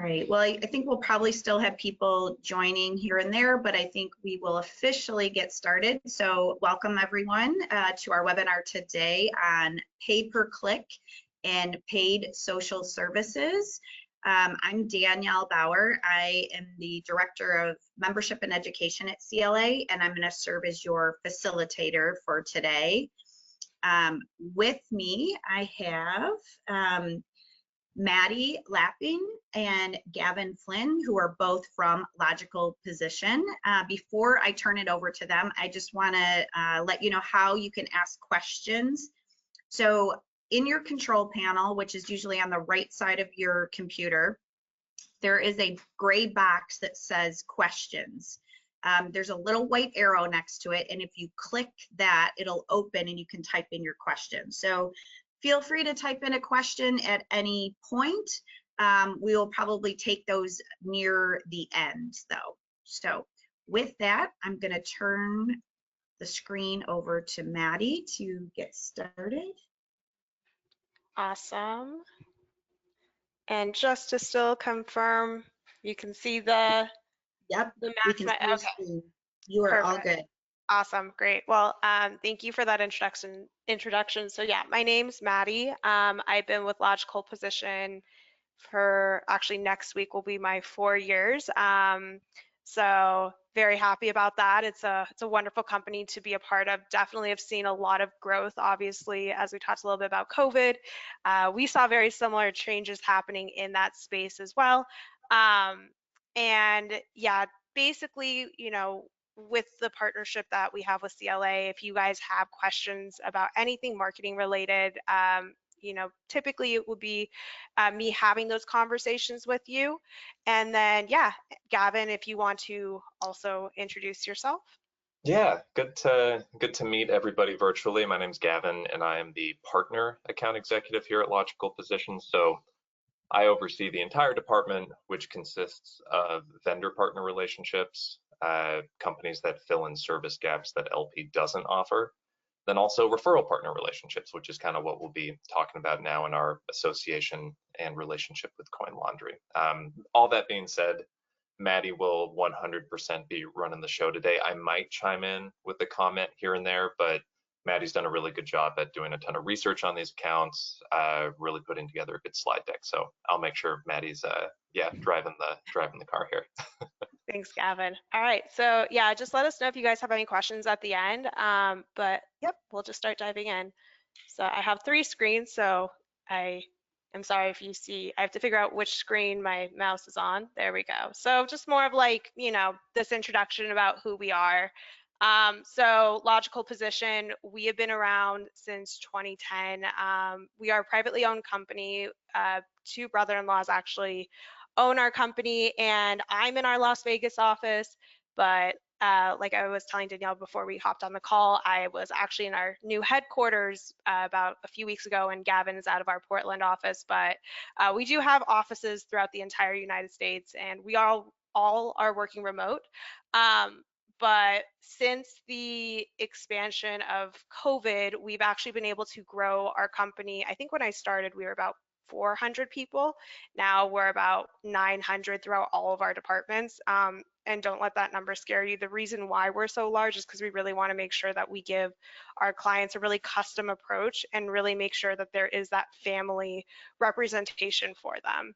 right. Well, I think we'll probably still have people joining here and there, but I think we will officially get started. So welcome everyone to our webinar today on pay-per-click and paid social services. I'm Danielle Bauer. I am the Director of Membership and Education at CLA, and I'm going to serve as your facilitator for today. With me, I have Maddie Lapping and Gavin Flynn, who are both from Logical Position. Before I turn it over to them, I just want to let you know how you can ask questions. So in your control panel, which is usually on the right side of your computer, there is a gray box that says questions. There's a little white arrow next to it, and if you click that, it'll open and you can type in your question. So feel free to type in a question at any point. We will probably take those near the end though. So with that, I'm going to turn the screen over to Maddie to get started. Awesome. And just to still confirm, you can see the we can see your screen. You are Perfect. all good. Awesome, great. Well, thank you for that introduction. So yeah, my name's Maddie. I've been with Logical Position for, actually next week will be my 4 years. So very happy about that. It's a wonderful company to be a part of. Definitely have seen a lot of growth, obviously, as we talked a little bit about COVID. We saw very similar changes happening in that space as well. And yeah, basically, you know, with the partnership that we have with CLA, if you guys have questions about anything marketing related, you know, typically it would be me having those conversations with you. And then, yeah, Gavin, if you want to also introduce yourself. Yeah, good to meet everybody virtually. My name's Gavin, and I am the partner account executive here at Logical Positions. So I oversee the entire department, which consists of vendor partner relationships, companies that fill in service gaps that LP doesn't offer, then also referral partner relationships, which is kind of what we'll be talking about now in our association and relationship with Coin Laundry. All that being said, Maddie will 100% be running the show today. I might chime in with a comment here and there, but Maddie's done a really good job at doing a ton of research on these accounts, really putting together a good slide deck. So I'll make sure Maddie's driving the car here. Thanks, Gavin. All right, so yeah, just let us know if you guys have any questions at the end. But yep, we'll just start diving in. So I have 3 screens, so I am sorry if you see, I have to figure out which screen my mouse is on. There we go. So just more of like, you know, this introduction about who we are. So Logical Position, we have been around since 2010. We are a privately owned company. 2 brother-in-laws actually own our company, and I'm in our Las Vegas office, but like I was telling Danielle before we hopped on the call, I was actually in our new headquarters about a few weeks ago, and Gavin is out of our Portland office, but we do have offices throughout the entire United States, and we all are working remote. But since the expansion of COVID, we've actually been able to grow our company. I think when I started, we were about 400 people. Now we're about 900 throughout all of our departments. And don't let that number scare you. The reason why we're so large is because we really want to make sure that we give our clients a really custom approach and really make sure that there is that family representation for them.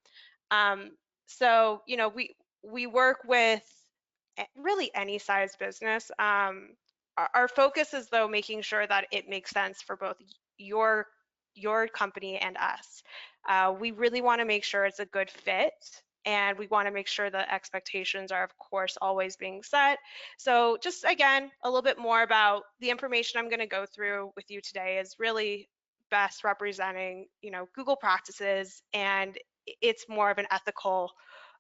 So, you know, we work with really any size business. Our focus is though making sure that it makes sense for both your company and us. We really want to make sure it's a good fit, and we want to make sure that expectations are of course always being set. So just again, a little bit more about the information I'm going to go through with you today is really best representing, you know, Google practices, and it's more of an ethical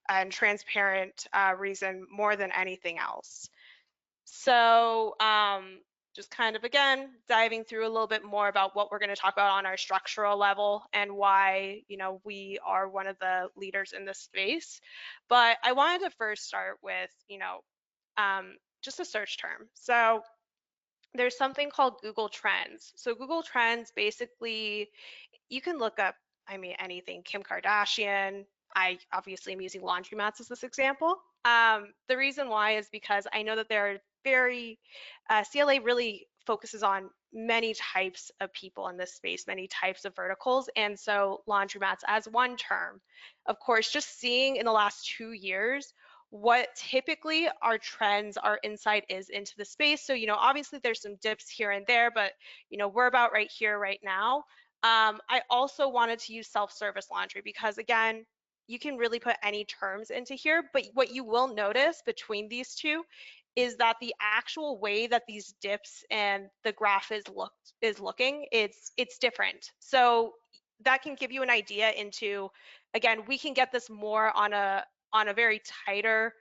and transparent reason more than anything else. So just kind of, again, diving through a little bit more about what we're going to talk about on our structural level and why, you know, we are one of the leaders in this space. But I wanted to first start with, you know, just a search term. So there's something called Google Trends. So Google Trends, basically, you can look up, I mean, anything, Kim Kardashian, I obviously am using laundromats as this example. The reason why is because I know that there are CLA really focuses on many types of people in this space, many types of verticals. And so laundromats as one term, of course, just seeing in the last 2 years, what typically our trends, our insight is into the space. So, obviously there's some dips here and there, but, we're about right here, right now. I also wanted to use self-service laundry because again, you can really put any terms into here, but what you will notice between these two is that the actual way that these dips and the graph is looking, it's different. So that can give you an idea into, again, we can get this more on a very tighter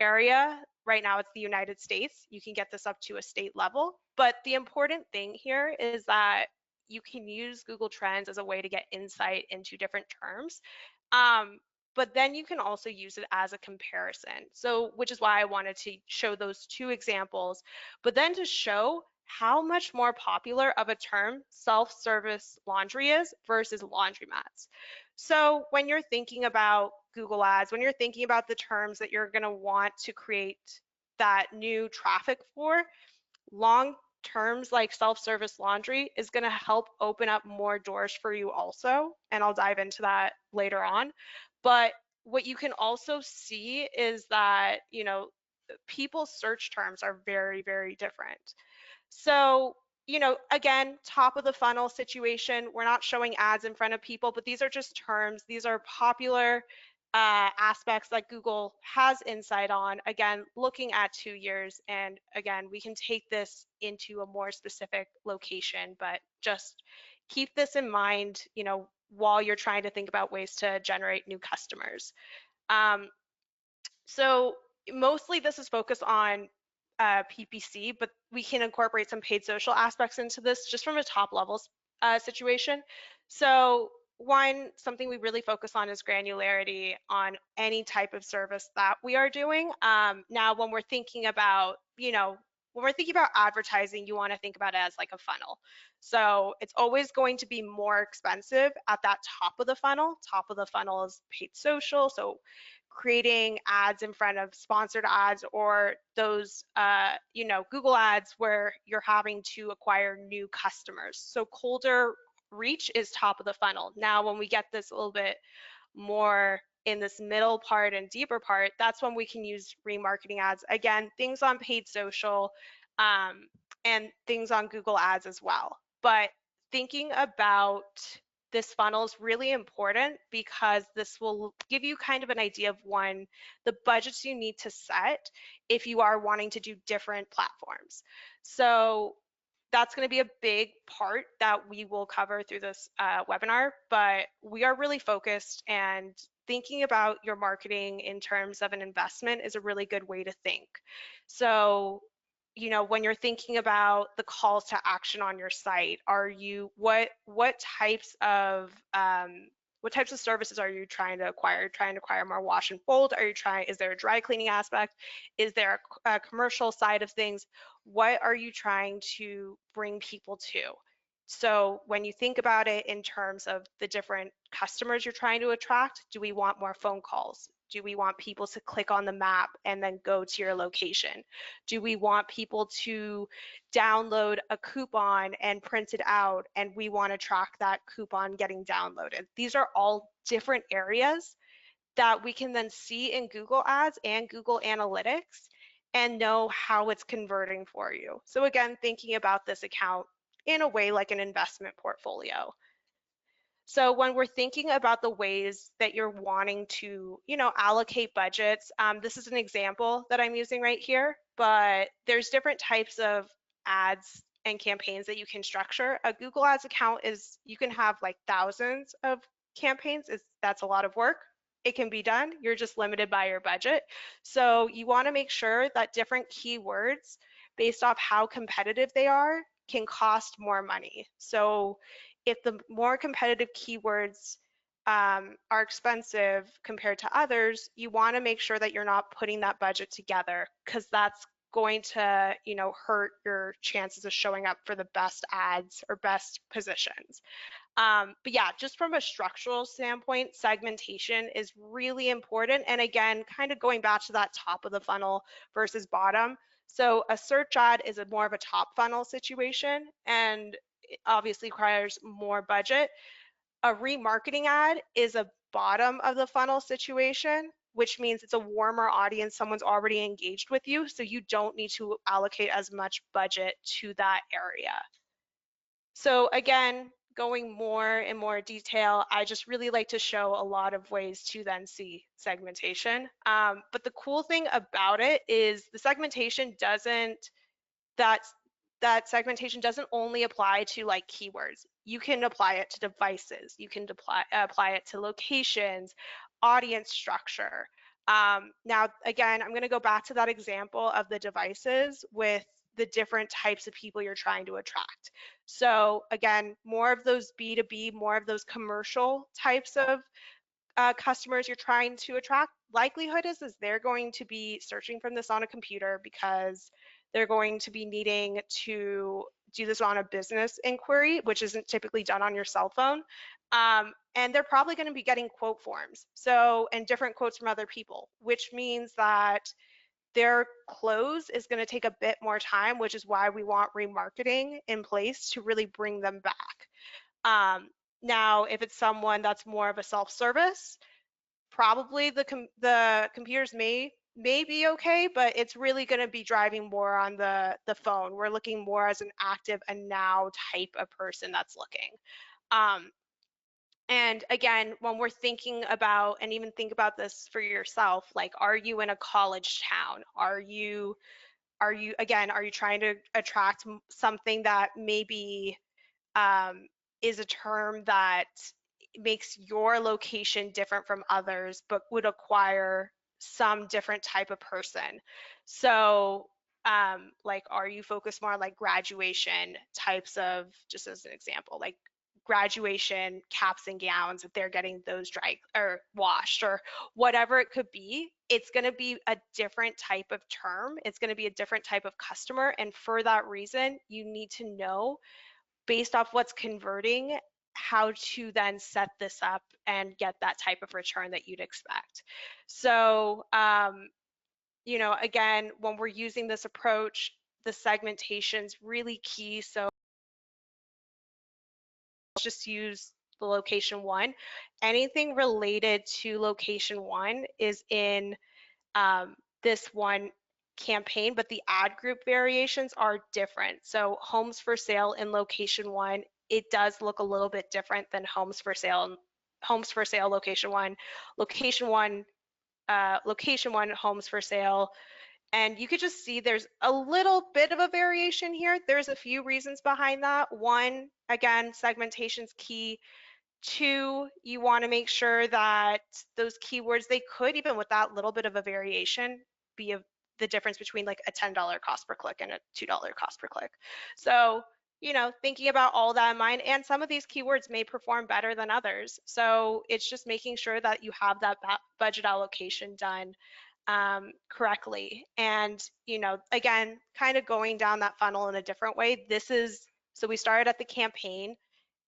area. Right now it's the United States. You can get this up to a state level. But the important thing here is that you can use Google Trends as a way to get insight into different terms. But then you can also use it as a comparison. So, which is why I wanted to show those two examples, but then to show how much more popular of a term self-service laundry is versus laundromats. So when you're thinking about Google Ads, when you're thinking about the terms that you're gonna want to create that new traffic for, long terms like self-service laundry is going to help open up more doors for you also, and I'll dive into that later on. But what you can also see is that, people's search terms are very, very different. So, again, top of the funnel situation, we're not showing ads in front of people, but these are just terms. These are popular aspects that Google has insight on. Again, looking at 2 years, and again, we can take this into a more specific location, but just keep this in mind, while you're trying to think about ways to generate new customers. So mostly this is focused on PPC, but we can incorporate some paid social aspects into this just from a top level situation. So something we really focus on is granularity on any type of service that we are doing. Now, when we're thinking about, when we're thinking about advertising, you want to think about it as like a funnel. So it's always going to be more expensive at that top of the funnel. Top of the funnel is paid social. So creating ads in front of sponsored ads or those, Google ads where you're having to acquire new customers. So colder reach is top of the funnel. Now, when we get this a little bit more in this middle part and deeper part, that's when we can use remarketing ads. Again, things on paid social and things on Google ads as well. But thinking about this funnel is really important because this will give you kind of an idea of the budgets you need to set if you are wanting to do different platforms. So that's going to be a big part that we will cover through this webinar, but we are really focused, and thinking about your marketing in terms of an investment is a really good way to think. So, when you're thinking about the calls to action on your site, what types of services are you trying to acquire? Trying to acquire more wash and fold? Is there a dry cleaning aspect? Is there a commercial side of things? What are you trying to bring people to? So when you think about it in terms of the different customers you're trying to attract, do we want more phone calls? Do we want people to click on the map and then go to your location? Do we want people to download a coupon and print it out, and we want to track that coupon getting downloaded? These are all different areas that we can then see in Google Ads and Google Analytics and know how it's converting for you. So again, thinking about this account in a way like an investment portfolio. So when we're thinking about the ways that you're wanting to, allocate budgets, this is an example that I'm using right here, but there's different types of ads and campaigns that you can structure. A Google Ads account you can have like thousands of campaigns. That's a lot of work. It can be done. You're just limited by your budget. So you want to make sure that different keywords, based off how competitive they are, can cost more money. So if the more competitive keywords are expensive compared to others, you want to make sure that you're not putting that budget together, because that's going to, hurt your chances of showing up for the best ads or best positions. But yeah, just from a structural standpoint, segmentation is really important. And again, kind of going back to that top of the funnel versus bottom. So a search ad is more of a top funnel situation and it obviously requires more budget. A remarketing ad is a bottom of the funnel situation, which means it's a warmer audience. Someone's already engaged with you, so you don't need to allocate as much budget to that area. So again, going more and more detail, I just really like to show a lot of ways to then see segmentation. But the cool thing about it is the segmentation doesn't, that segmentation doesn't only apply to like keywords. You can apply it to devices. You can apply it to locations, audience structure. Now, again, I'm going to go back to that example of the devices with the different types of people you're trying to attract. So again, more of those B2B, more of those commercial types of customers you're trying to attract, likelihood is they're going to be searching from this on a computer because they're going to be needing to do this on a business inquiry, which isn't typically done on your cell phone. And they're probably going to be getting quote forms, so, and different quotes from other people, which means that their close is going to take a bit more time, which is why we want remarketing in place to really bring them back. Now, if it's someone that's more of a self-service, probably the computers may be okay, but it's really going to be driving more on the phone. We're looking more as an active and now type of person that's looking. And again, when we're thinking about, and even think about this for yourself, like, are you in a college town? Are you again, are you trying to attract something that maybe is a term that makes your location different from others, but would acquire some different type of person? So like, are you focused more on like graduation types of, just as an example, like graduation caps and gowns, if they're getting those dry or washed or whatever it could be, it's going to be a different type of term. It's going to be a different type of customer. And for that reason, you need to know, based off what's converting, how to then set this up and get that type of return that you'd expect. So, you know, again, when we're using this approach, the segmentation's really key. So just use the location one. Anything related to location one is in this one campaign, but the ad group variations are different. So homes for sale in location one, it does look a little bit different than homes for sale location one, location one, homes for sale. And you could just see there's a little bit of a variation here. There's a few reasons behind that. One, again, segmentation's key. Two, you want to make sure that those keywords, they could, even with that little bit of a variation, be the difference between like a $10 cost per click and a $2 cost per click. So, you know, thinking about all that in mind, and some of these keywords may perform better than others. So it's just making sure that you have that budget allocation done correctly. And, you know, again, kind of going down that funnel in a different way. This is, so we started at the campaign,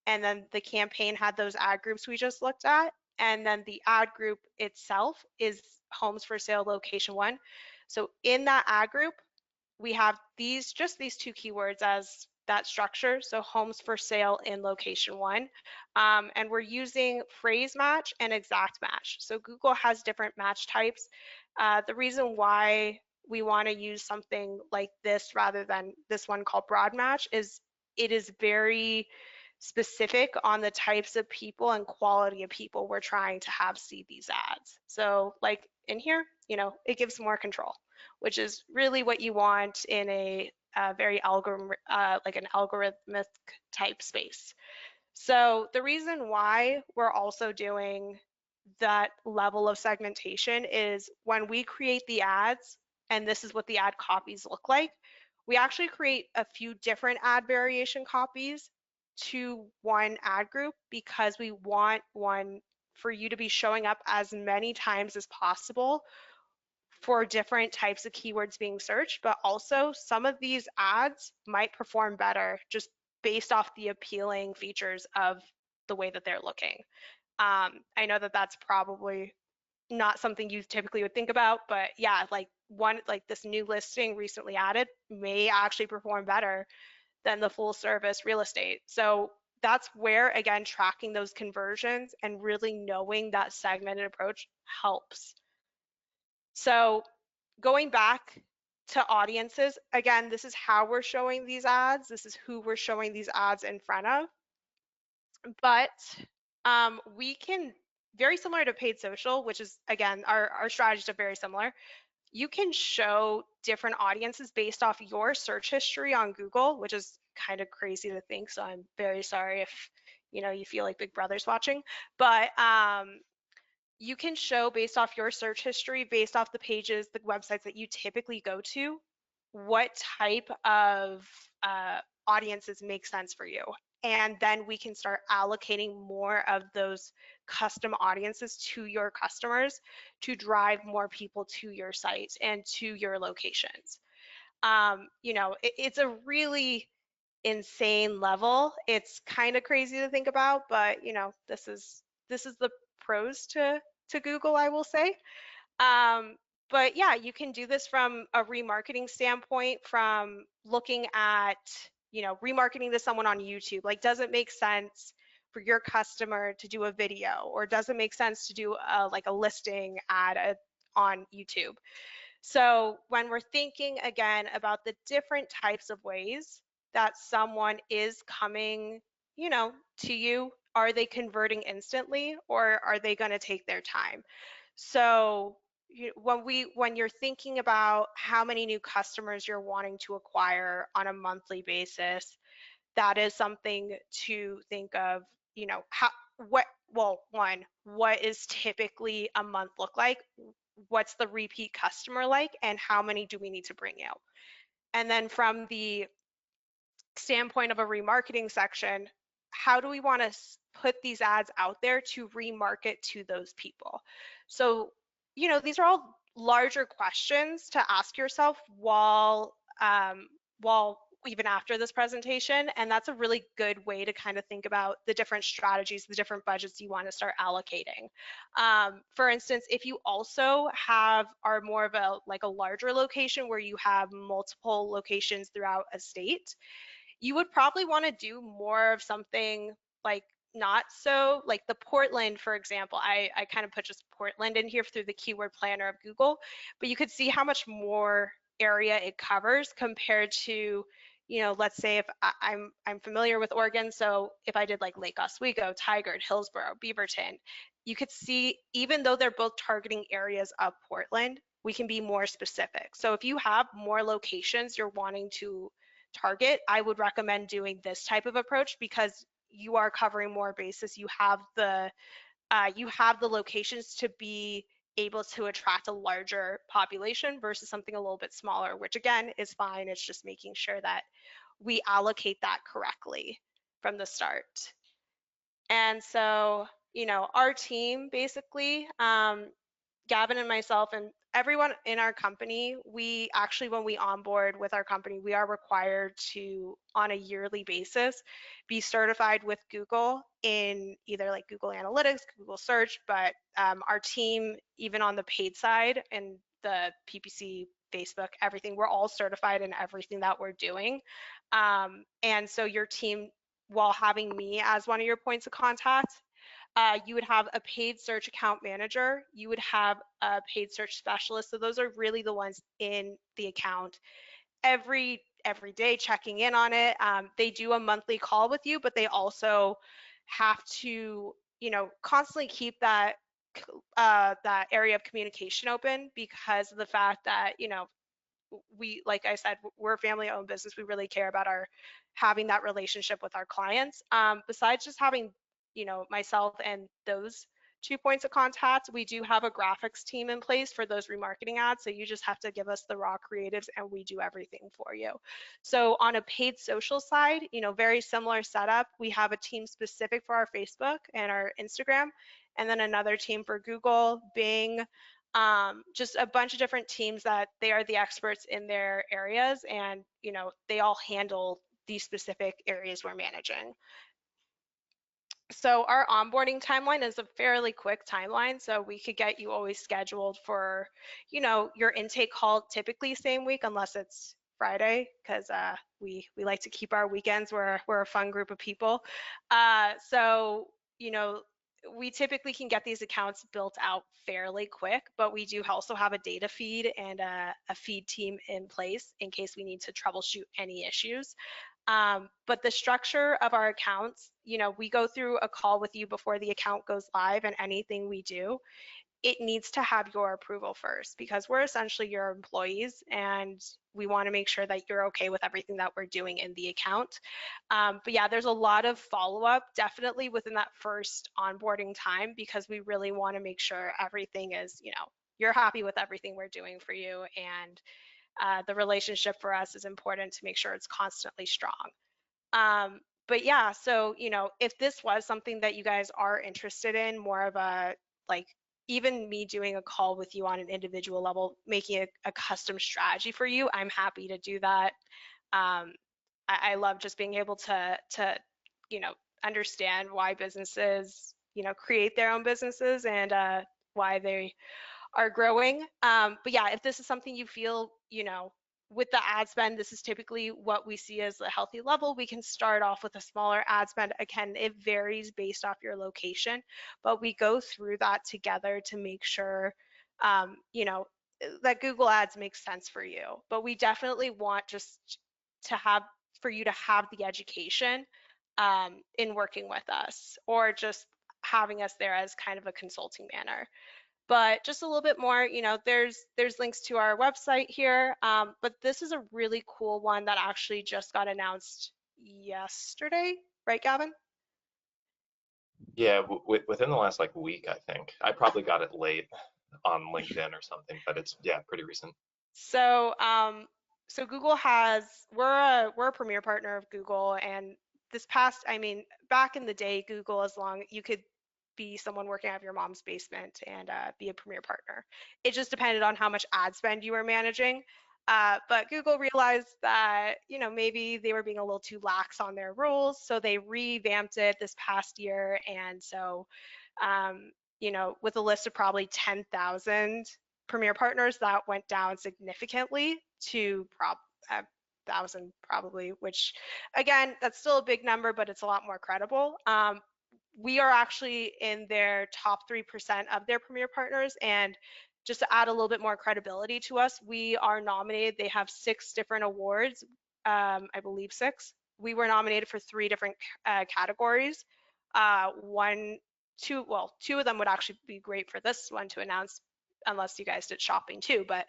and then the campaign had those ad groups we just looked at. And then the ad group itself is homes for sale location one. So in that ad group, we have these, just these two keywords as that structure. So homes for sale in location one. And we're using phrase match and exact match. So Google has different match types. The reason why we want to use something like this rather than this one called broad match is it is very specific on the types of people and quality of people we're trying to have see these ads. So like in here, you know, it gives more control, which is really what you want in a very like an algorithmic type space. So the reason why we're also doing that level of segmentation is when we create the ads, and this is what the ad copies look like, we actually create a few different ad variation copies to one ad group because we want one for you to be showing up as many times as possible for different types of keywords being searched, but also some of these ads might perform better just based off the appealing features of the way that they're looking. I know that that's probably not something you typically would think about, but yeah, like this new listing recently added may actually perform better than the full service real estate. So that's where, again, tracking those conversions and really knowing that segmented approach helps. So going back to audiences, again, this is how we're showing these ads. This is who we're showing these ads in front of. But we can, very similar to paid social, which is, again, our strategies are very similar. You can show different audiences based off your search history on Google, which is kind of crazy to think. So I'm very sorry if you feel like Big Brother's watching, but you can show based off your search history, based off the pages, the websites that you typically go to, what type of audiences make sense for you. And then we can start allocating more of those custom audiences to your customers to drive more people to your site and to your locations. It's a really insane level. It's kind of crazy to think about, but this is the pros to Google, I will say. But yeah, you can do this from a remarketing standpoint, from looking at, remarketing to someone on YouTube. Like, does it make sense for your customer to do a video, or does it make sense to do like a listing ad on YouTube? So when we're thinking again about the different types of ways that someone is coming, to you, are they converting instantly, or are they going to take their time? So when you're thinking about how many new customers you're wanting to acquire on a monthly basis, that is something to think of. What is typically a month look like? What's the repeat customer like, and how many do we need to bring out? And then from the standpoint of a remarketing section, how do we want to put these ads out there to remarket to those people? So, these are all larger questions to ask yourself while even after this presentation, and that's a really good way to kind of think about the different strategies, the different budgets you want to start allocating. For instance, if you also are more of a larger location where you have multiple locations throughout a state, you would probably want to do more of something like not so like the Portland, for example. I kind of put just Portland in here through the keyword planner of Google, but you could see how much more area it covers compared to, let's say if I'm familiar with Oregon, so if I did like Lake Oswego, Tigard, Hillsborough, Beaverton, you could see even though they're both targeting areas of Portland, we can be more specific. So if you have more locations you're wanting to target, I would recommend doing this type of approach because you are covering more bases. You have the locations to be able to attract a larger population versus something a little bit smaller, which again is fine. It's just making sure that we allocate that correctly from the start. And so, our team basically, Gavin and myself and everyone in our company, we actually, when we onboard with our company, we are required to, on a yearly basis, be certified with Google in either like Google Analytics, Google Search, but our team, even on the paid side and the PPC, Facebook, everything, we're all certified in everything that we're doing. And so your team, while having me as one of your points of contact, you would have a paid search account manager, you would have a paid search specialist. So those are really the ones in the account every day checking in on it. They do a monthly call with you, but they also have to, constantly keep that area of communication open because of the fact that, we, like I said, we're a family-owned business. We really care about having that relationship with our clients. Besides just having, myself and those 2 points of contact, we do have a graphics team in place for those remarketing ads. So you just have to give us the raw creatives and we do everything for you. So on a paid social side, very similar setup. We have a team specific for our Facebook and our Instagram, and then another team for Google, Bing, just a bunch of different teams that they are the experts in their areas, and they all handle these specific areas we're managing. So our onboarding timeline is a fairly quick timeline. So we could get you always scheduled for, your intake call typically same week, unless it's Friday, because we like to keep our weekends. We're a fun group of people. So we typically can get these accounts built out fairly quick, but we do also have a data feed and a feed team in place in case we need to troubleshoot any issues. But the structure of our accounts, we go through a call with you before the account goes live, and anything we do, it needs to have your approval first, because we're essentially your employees and we want to make sure that you're okay with everything that we're doing in the account. But yeah, there's a lot of follow-up definitely within that first onboarding time, because we really want to make sure everything is, you're happy with everything we're doing for you, and the relationship for us is important to make sure it's constantly strong. But yeah, so, if this was something that you guys are interested in, more of a, like, even me doing a call with you on an individual level, making a custom strategy for you, I'm happy to do that. I love just being able to, understand why businesses, create their own businesses, and why they are growing. But yeah, if this is something you feel, with the ad spend, this is typically what we see as a healthy level. We can start off with a smaller ad spend. Again, it varies based off your location, but we go through that together to make sure, that Google Ads makes sense for you. But we definitely want just for you to have the education in working with us, or just having us there as kind of a consulting manner. But just a little bit more, there's links to our website here. But this is a really cool one that actually just got announced yesterday, right, Gavin? Yeah, within the last like week, I think. I probably got it late on LinkedIn or something, but it's, yeah, pretty recent. So, so Google we're a premier partner of Google, and back in the day, Google, as long you could be someone working out of your mom's basement and be a premier partner. It just depended on how much ad spend you were managing. But Google realized that, maybe they were being a little too lax on their rules, so they revamped it this past year. And so, with a list of probably 10,000 premier partners, that went down significantly to 1,000 probably, which again, that's still a big number, but it's a lot more credible. We are actually in their top 3% of their premier partners, and just to add a little bit more credibility to us, we are nominated. They have 6 different awards, I believe 6. We were nominated for 3 different categories. 2 of them would actually be great for this one to announce, unless you guys did shopping too, but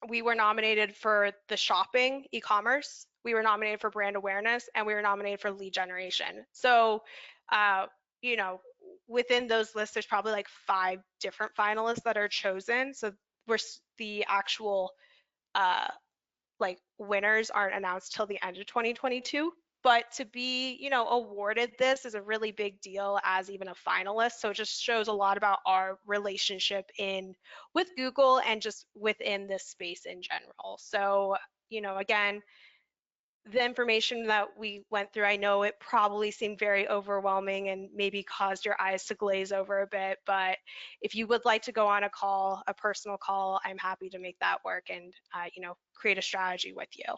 we were nominated for the shopping e-commerce, we were nominated for brand awareness, and we were nominated for lead generation. So, within those lists, there's probably like 5 different finalists that are chosen. So the actual winners aren't announced till the end of 2022. But to be, awarded this is a really big deal as even a finalist. So it just shows a lot about our relationship with Google and just within this space in general. So, again, the information that we went through, I know it probably seemed very overwhelming and maybe caused your eyes to glaze over a bit, but if you would like to go on a personal call, I'm happy to make that work and, create a strategy with you.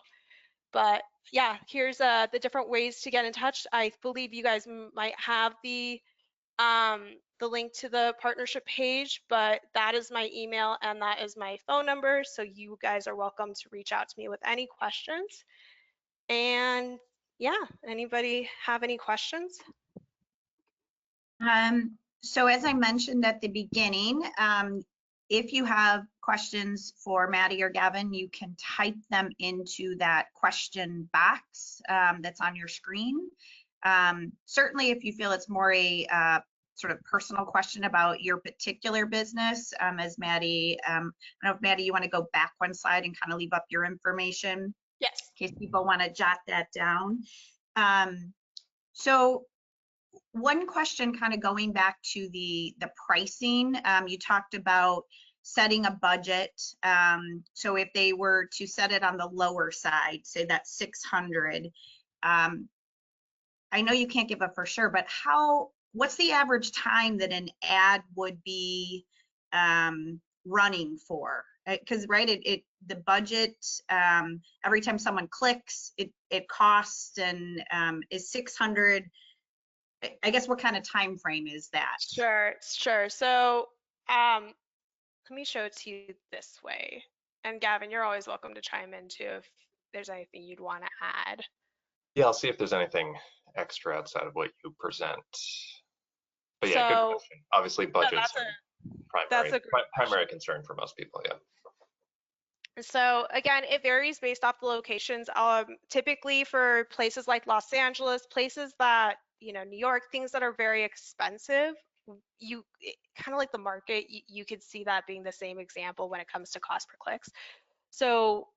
But yeah, here's the different ways to get in touch. I believe you guys might have the link to the partnership page, but that is my email and that is my phone number. So you guys are welcome to reach out to me with any questions. And yeah, anybody have any questions? So as I mentioned at the beginning, if you have questions for Maddie or Gavin, you can type them into that question box that's on your screen. Certainly, if you feel it's more a sort of personal question about your particular business, as Maddie, I don't know if Maddie, you want to go back one slide and kind of leave up your information? Yes. In case people want to jot that down. So one question, kind of going back to the pricing, you talked about setting a budget. So if they were to set it on the lower side, say that's 600, I know you can't give a for sure, but what's the average time that an ad would be running for? Because right, the budget, every time someone clicks, it costs, and is 600. I guess what kind of time frame is that? Sure. So let me show it to you this way. And Gavin, you're always welcome to chime in too if there's anything you'd want to add. Yeah, I'll see if there's anything extra outside of what you present. But yeah, good So question. Obviously, budgets that's are a great primary concern for most people. Yeah. So again, it varies based off the locations. Typically for places like Los Angeles, places that, New York, things that are very expensive, kind of like the market, you could see that being the same example when it comes to cost per clicks. So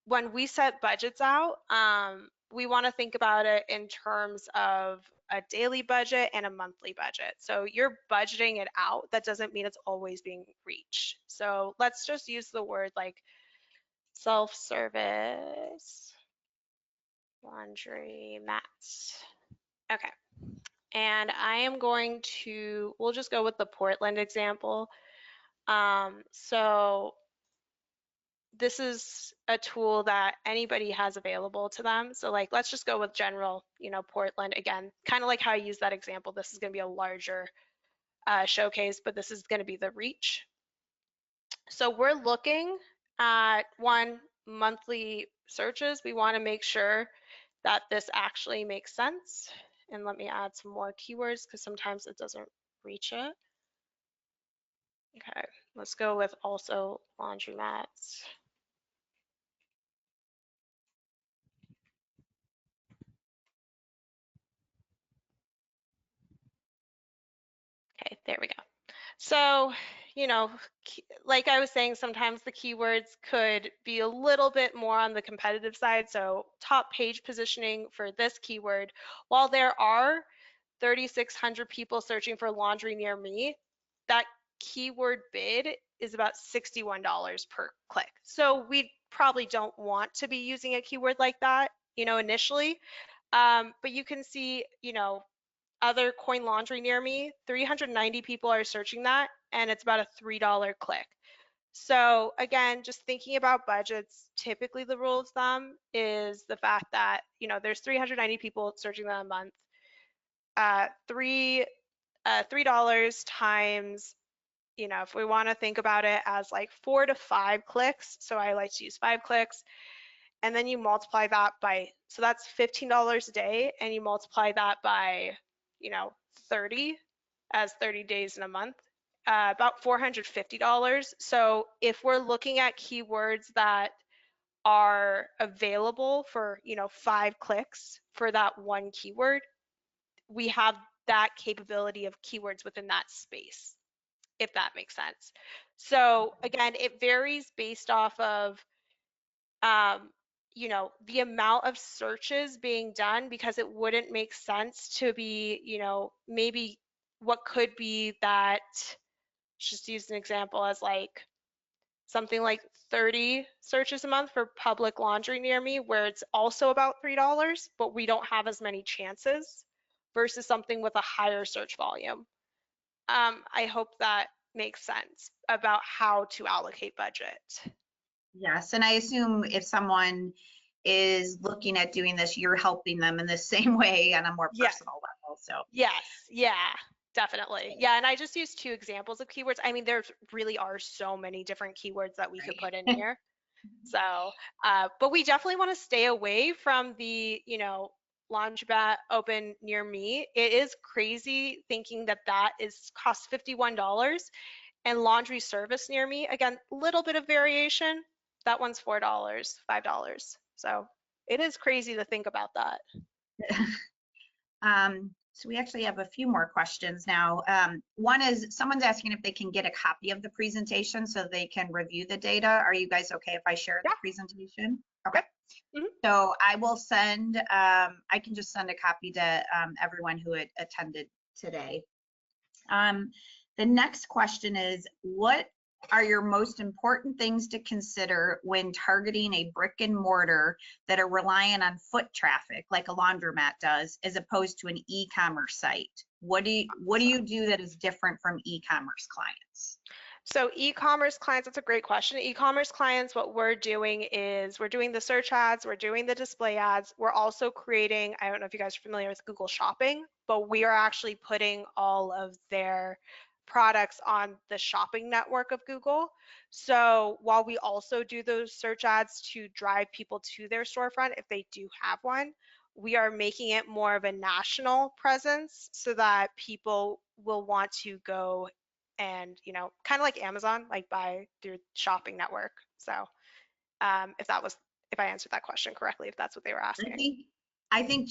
when we set budgets out, we want to think about it in terms of a daily budget and a monthly budget. So you're budgeting it out. That doesn't mean it's always being reached. So let's just use the word like self-service laundry mats. Okay. And I am going to, we'll just go with the Portland example. So this is a tool that anybody has available to them. So like, let's just go with general, Portland again, kind of like how I used that example. This is going to be a larger showcase, but this is going to be the reach. So we're looking at monthly searches. We want to make sure that this actually makes sense. And let me add some more keywords because sometimes it doesn't reach it. Okay, let's go with also laundromats. Okay, there we go. So, like I was saying, sometimes the keywords could be a little bit more on the competitive side. So top page positioning for this keyword, while there are 3,600 people searching for laundry near me, that keyword bid is about $61 per click. So we probably don't want to be using a keyword like that, initially. But you can see, other coin laundry near me, 390 people are searching that, and it's about a $3 click. So again, just thinking about budgets, typically the rule of thumb is the fact that, there's 390 people searching that a month. $3 times, if we want to think about it as like 4 to 5 clicks, so I like to use 5 clicks, and then you multiply that by, so that's $15 a day, and you multiply that by 30 as 30 days in a month, about $450. So if we're looking at keywords that are available for 5 clicks for that one keyword, we have that capability of keywords within that space, if that makes sense. So again, it varies based off of the amount of searches being done, because it wouldn't make sense to be, maybe what could be that, just use an example as like something like 30 searches a month for public laundry near me, where it's also about $3, but we don't have as many chances versus something with a higher search volume. I hope that makes sense about how to allocate budget. Yes, and I assume if someone is looking at doing this, you're helping them in the same way on a more personal level. So yes, yeah, definitely. Yeah, and I just used 2 examples of keywords. I mean, there really are so many different keywords that we could put in here. So, but we definitely want to stay away from the, laundromat open near me. It is crazy thinking that costs $51, and laundry service near me, again, little bit of variation. That one's $4, $5. So it is crazy to think about that. So we actually have a few more questions now. One is someone's asking if they can get a copy of the presentation so they can review the data. Are you guys okay if I share the presentation? Okay. Mm-hmm. So I will send, I can just send a copy to everyone who had attended today. The next question is, what are your most important things to consider when targeting a brick and mortar that are reliant on foot traffic like a laundromat does, as opposed to an e-commerce site? What do you do that is different from e-commerce clients? So e-commerce clients, that's a great question. E-commerce clients, what we're doing is we're doing the search ads, we're doing the display ads. We're also creating, I don't know if you guys are familiar with Google Shopping, but we are actually putting all of their products on the shopping network of Google. So while we also do those search ads to drive people to their storefront, if they do have one, we are making it more of a national presence so that people will want to go and, you know, kind of like Amazon, like buy through shopping network. So if I answered that question correctly, if that's what they were asking. I think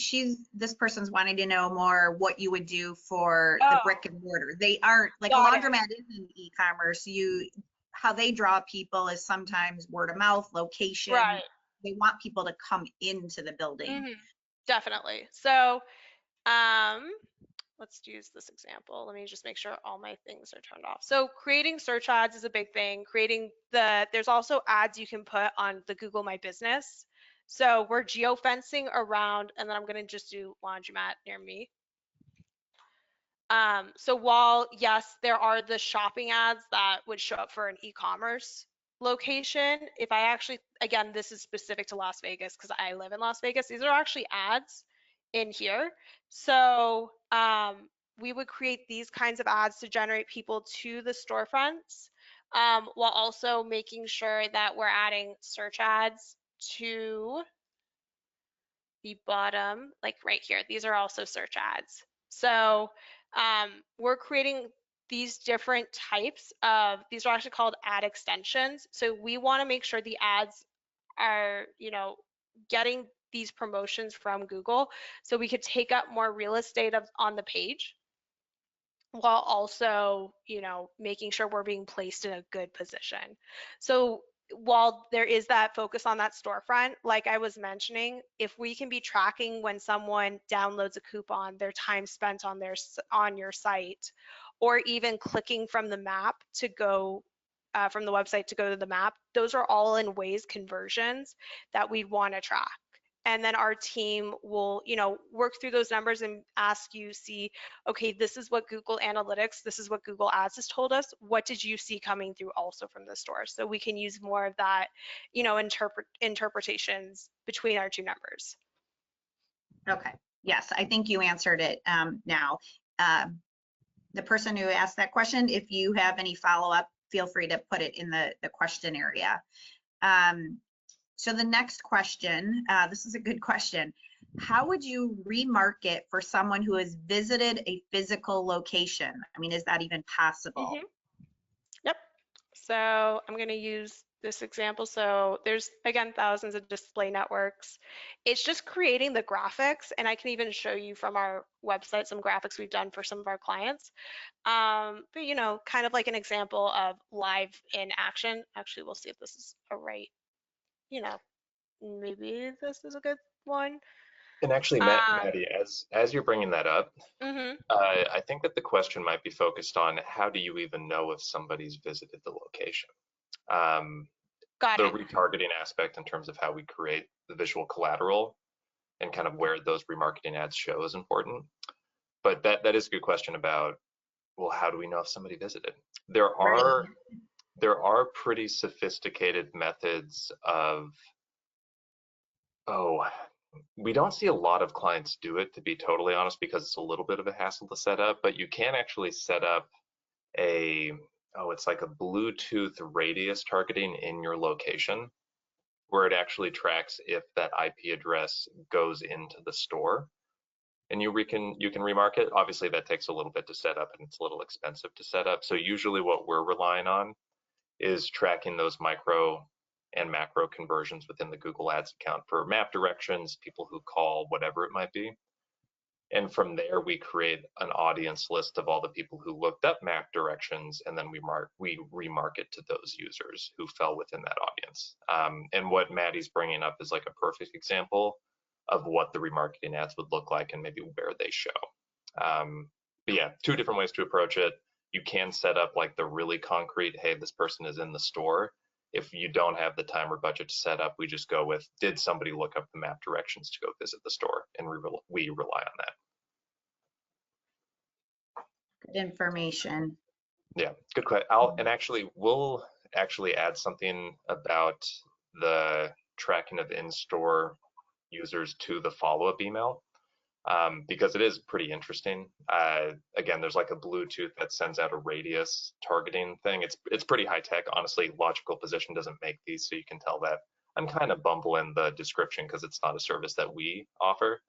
this person's wanting to know more what you would do for the brick and mortar. They aren't like a laundromat isn't e-commerce. How they draw people is sometimes word of mouth, location. Right. They want people to come into the building. Definitely. So let's use this example. Let me just make sure all my things are turned off. So creating search ads is a big thing. There's also ads you can put on the Google My Business. So we're geofencing around, and then I'm going to just do laundromat near me. So while, yes, there are the shopping ads that would show up for an e-commerce location, if I actually, again, this is specific to Las Vegas because I live in Las Vegas. These are actually ads in here. So we would create these kinds of ads to generate people to the storefronts, while also making sure that we're adding search ads to the bottom, like right here. These are also search ads. So we're creating these different types of, these are actually called ad extensions. So we want to make sure the ads are, you know, getting these promotions from Google so we could take up more real estate on the page while also, you know, making sure we're being placed in a good position. So while there is that focus on that storefront, like I was mentioning, if we can be tracking when someone downloads a coupon, their time spent on your site, or even clicking from the map to go from the website to go to the map, those are all in ways conversions that we'd want to track. And then our team will, you know, work through those numbers and ask you, see, okay, this is what Google Analytics, this is what Google Ads has told us. What did you see coming through also from the store? So we can use more of that, you know, interpretations between our two numbers. Okay. Yes, I think you answered it now. The person who asked that question, if you have any follow-up, feel free to put it in the question area. So the next question, this is a good question. How would you remarket for someone who has visited a physical location? I mean, is that even possible? Yep. So I'm going to use this example. So there's, again, thousands of display networks. It's just creating the graphics, and I can even show you from our website some graphics we've done for some of our clients. But, you know, kind of like an example of live in action. Actually, we'll see if this is a right, you know, maybe this is a good one. And actually, Maddie, as you're bringing that up, I think that the question might be focused on how do you even know if somebody's visited the location? Got the it. retargeting aspect in terms of how we create the visual collateral and kind of where those remarketing ads show is important. But that is a good question about, well, how do we know if somebody visited? There are pretty sophisticated methods of, we don't see a lot of clients do it, to be totally honest, because it's a little bit of a hassle to set up, but you can actually set up it's like a Bluetooth radius targeting in your location, where it actually tracks if that IP address goes into the store, and you can remarket. Obviously, that takes a little bit to set up, and it's a little expensive to set up. So usually, what we're relying on is tracking those micro and macro conversions within the Google Ads account for map directions, people who call, whatever it might be. And from there, we create an audience list of all the people who looked up map directions, and then we remarket to those users who fell within that audience. And what Maddie's bringing up is like a perfect example of what the remarketing ads would look like and maybe where they show. But yeah, two different ways to approach it. You can set up like the really concrete, hey, this person is in the store. If you don't have the time or budget to set up, we just go with, did somebody look up the map directions to go visit the store? And we rely on that. Good information. Yeah, good question. And actually, we'll actually add something about the tracking of in-store users to the follow-up email, because it is pretty interesting. Again, there's like a Bluetooth that sends out a radius targeting thing. It's pretty high tech. Honestly, Logical Position doesn't make these, so you can tell that I'm kind of bumbling the description because it's not a service that we offer.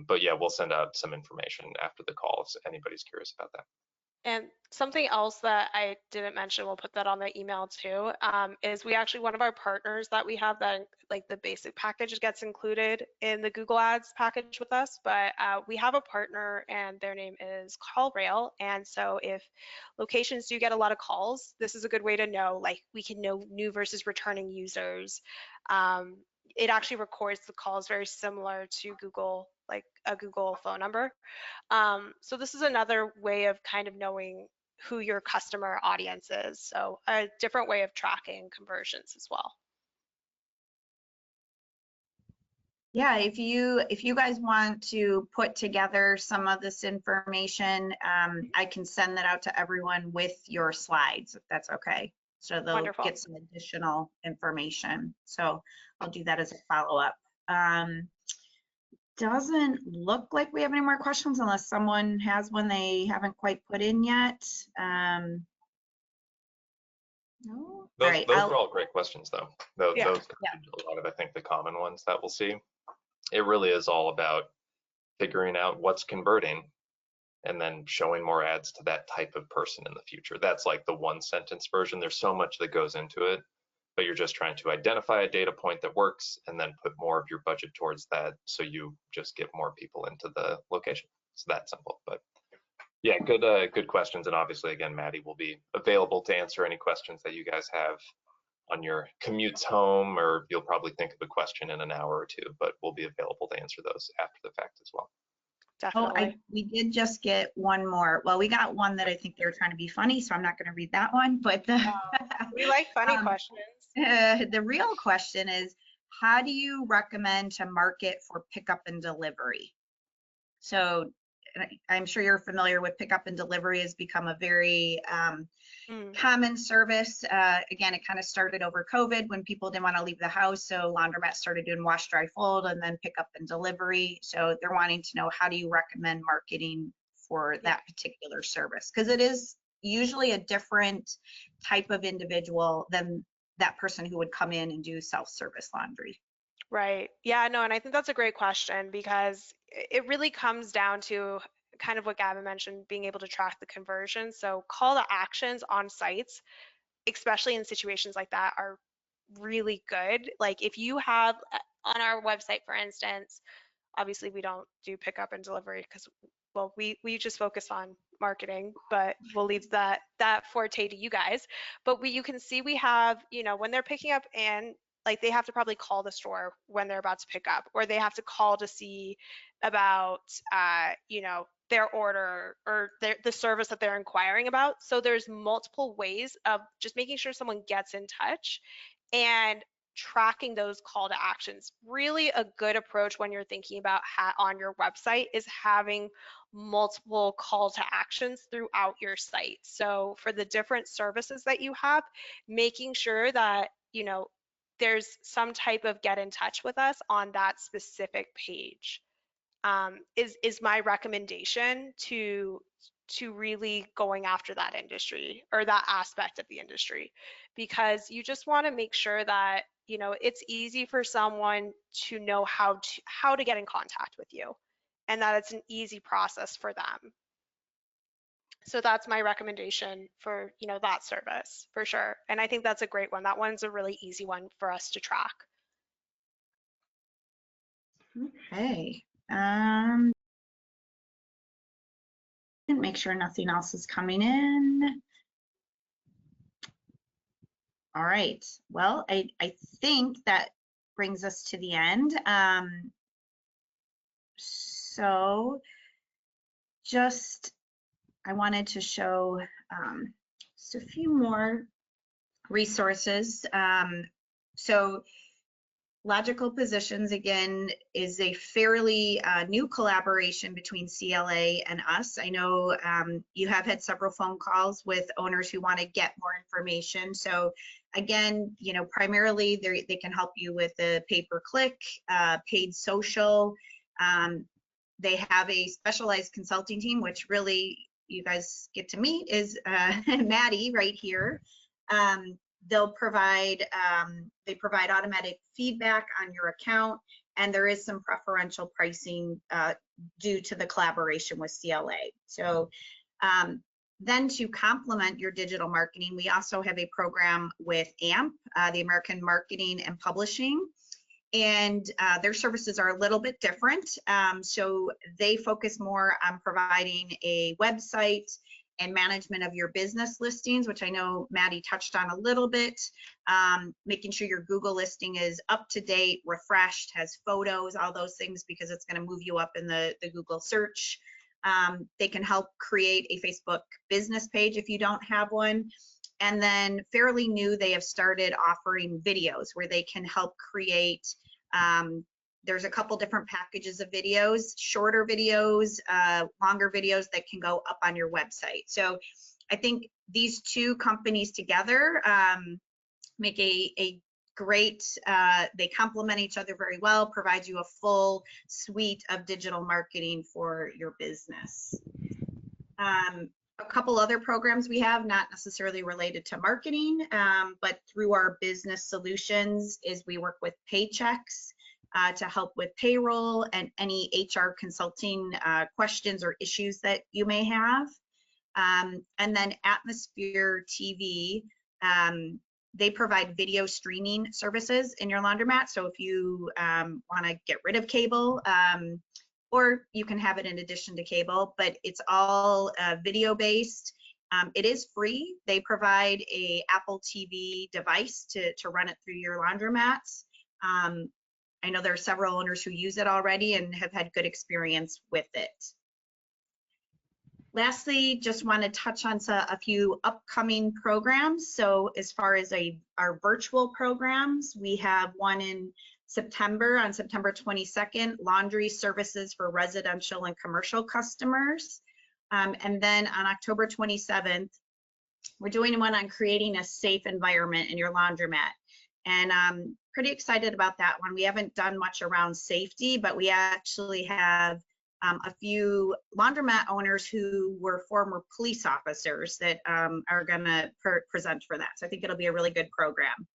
But yeah, we'll send out some information after the call if anybody's curious about that. And something else that I didn't mention, we'll put that on the email too, is we actually, one of our partners that we have that like the basic package gets included in the Google Ads package with us, but we have a partner and their name is CallRail. And so if locations do get a lot of calls, this is a good way to know, like we can know new versus returning users. It actually records the calls very similar to Google, like a Google phone number. So this is another way of kind of knowing who your customer audience is. So a different way of tracking conversions as well. Yeah, if you guys want to put together some of this information, I can send that out to everyone with your slides, if that's okay. So they'll Wonderful. get some additional information. So I'll do that as a follow-up. Doesn't look like we have any more questions unless someone has one they haven't quite put in yet. No. Those are all great questions, though. Those Yeah. a lot of, I think, the common ones that we'll see. It really is all about figuring out what's converting and then showing more ads to that type of person in the future. That's like the one sentence version. There's so much that goes into it, but you're just trying to identify a data point that works and then put more of your budget towards that, so you just get more people into the location. It's that simple. But yeah, good questions. And obviously, again, Maddie will be available to answer any questions that you guys have on your commutes home, or you'll probably think of a question in an hour or two, but we'll be available to answer those after the fact as well. Definitely. Oh, we did just get one more. Well, we got one that I think they were trying to be funny, so I'm not going to read that one. But We like funny questions. The real question is, how do you recommend to market for pickup and delivery? So I'm sure you're familiar with pickup and delivery has become a very common service. Again, it kind of started over COVID when people didn't want to leave the house. So laundromat started doing wash, dry, fold, and then pickup and delivery. So they're wanting to know, how do you recommend marketing for that particular service? Because it is usually a different type of individual than that person who would come in and do self-service laundry. Right. Yeah, no, and I think that's a great question, because it really comes down to kind of what Gavin mentioned, being able to track the conversion. So call to actions on sites, especially in situations like that, are really good. Like if you have on our website, for instance, obviously we don't do pickup and delivery because, well, we just focus on marketing, but we'll leave that forte to you guys. But you can see we have, when they're picking up, and like they have to probably call the store when they're about to pick up, or they have to call to see about, their order or the service that they're inquiring about. So there's multiple ways of just making sure someone gets in touch and tracking those call to actions. Really a good approach when you're thinking about on your website is having multiple call to actions throughout your site. So for the different services that you have, making sure that, there's some type of get in touch with us on that specific page. Is my recommendation to really going after that industry or that aspect of the industry, because you just want to make sure that it's easy for someone to know how to get in contact with you, and that it's an easy process for them. So that's my recommendation for that service for sure. And I think that's a great one. That one's a really easy one for us to track. Okay. Make sure nothing else is coming in. All right. Well, I think that brings us to the end. So just I wanted to show just a few more resources. So Logical Positions, again, is a fairly new collaboration between CLA and us. I know you have had several phone calls with owners who want to get more information. So again, you know, primarily they can help you with the pay-per-click, paid social. They have a specialized consulting team, which really you guys get to meet is Maddie right here. They'll provide, they provide automatic feedback on your account, and there is some preferential pricing due to the collaboration with CLA. So then to complement your digital marketing, we also have a program with AMP, the American Marketing and Publishing, and their services are a little bit different. So they focus more on providing a website and management of your business listings, which I know Maddie touched on a little bit, making sure your Google listing is up to date, refreshed, has photos, all those things, because it's going to move you up in the Google search. They can help create a Facebook business page if you don't have one. And then fairly new, they have started offering videos where they can help create, there's a couple different packages of videos, shorter videos, longer videos that can go up on your website. So I think these two companies together make a great, they complement each other very well, provide you a full suite of digital marketing for your business. A couple other programs we have, not necessarily related to marketing, but through our business solutions, is we work with Paychecks to help with payroll and any HR consulting questions or issues that you may have. And then Atmosphere TV, they provide video streaming services in your laundromat. So if you want to get rid of cable, or you can have it in addition to cable, but it's all video based. It is free. They provide a Apple TV device to run it through your laundromats. I know there are several owners who use it already and have had good experience with it. Lastly, just want to touch on a few upcoming programs. So as far as our virtual programs, we have one in September, on September 22nd, laundry services for residential and commercial customers. And then on October 27th, we're doing one on creating a safe environment in your laundromat. And I'm pretty excited about that one. We haven't done much around safety, but we actually have a few laundromat owners who were former police officers that are gonna present for that. So I think it'll be a really good program.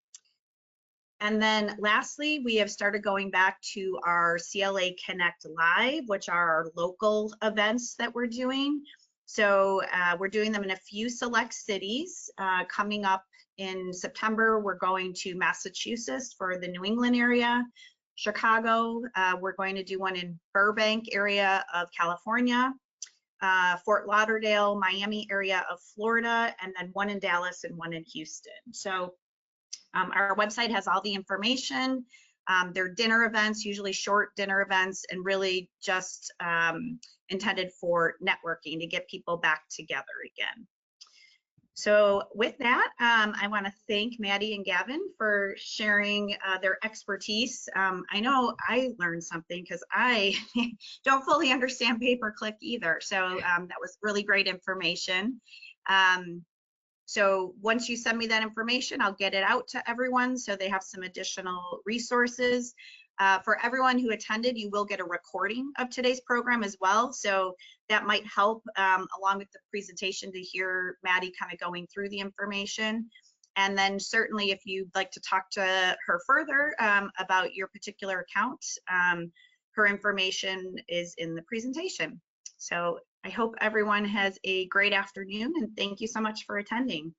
And then lastly, we have started going back to our CLA Connect Live, which are our local events that we're doing. So we're doing them in a few select cities. Coming up in September, we're going to Massachusetts for the New England area, Chicago. We're going to do one in Burbank area of California, Fort Lauderdale, Miami area of Florida, and then one in Dallas and one in Houston. So our website has all the information. They're dinner events, usually short dinner events, and really just intended for networking to get people back together again. So with that, I want to thank Maddie and Gavin for sharing their expertise. I know I learned something because I don't fully understand pay-per-click either. So that was really great information. So once you send me that information, I'll get it out to everyone so they have some additional resources. For everyone who attended, you will get a recording of today's program as well. So that might help along with the presentation to hear Maddie kind of going through the information. And then certainly if you'd like to talk to her further about your particular account, her information is in the presentation. So I hope everyone has a great afternoon, and thank you so much for attending.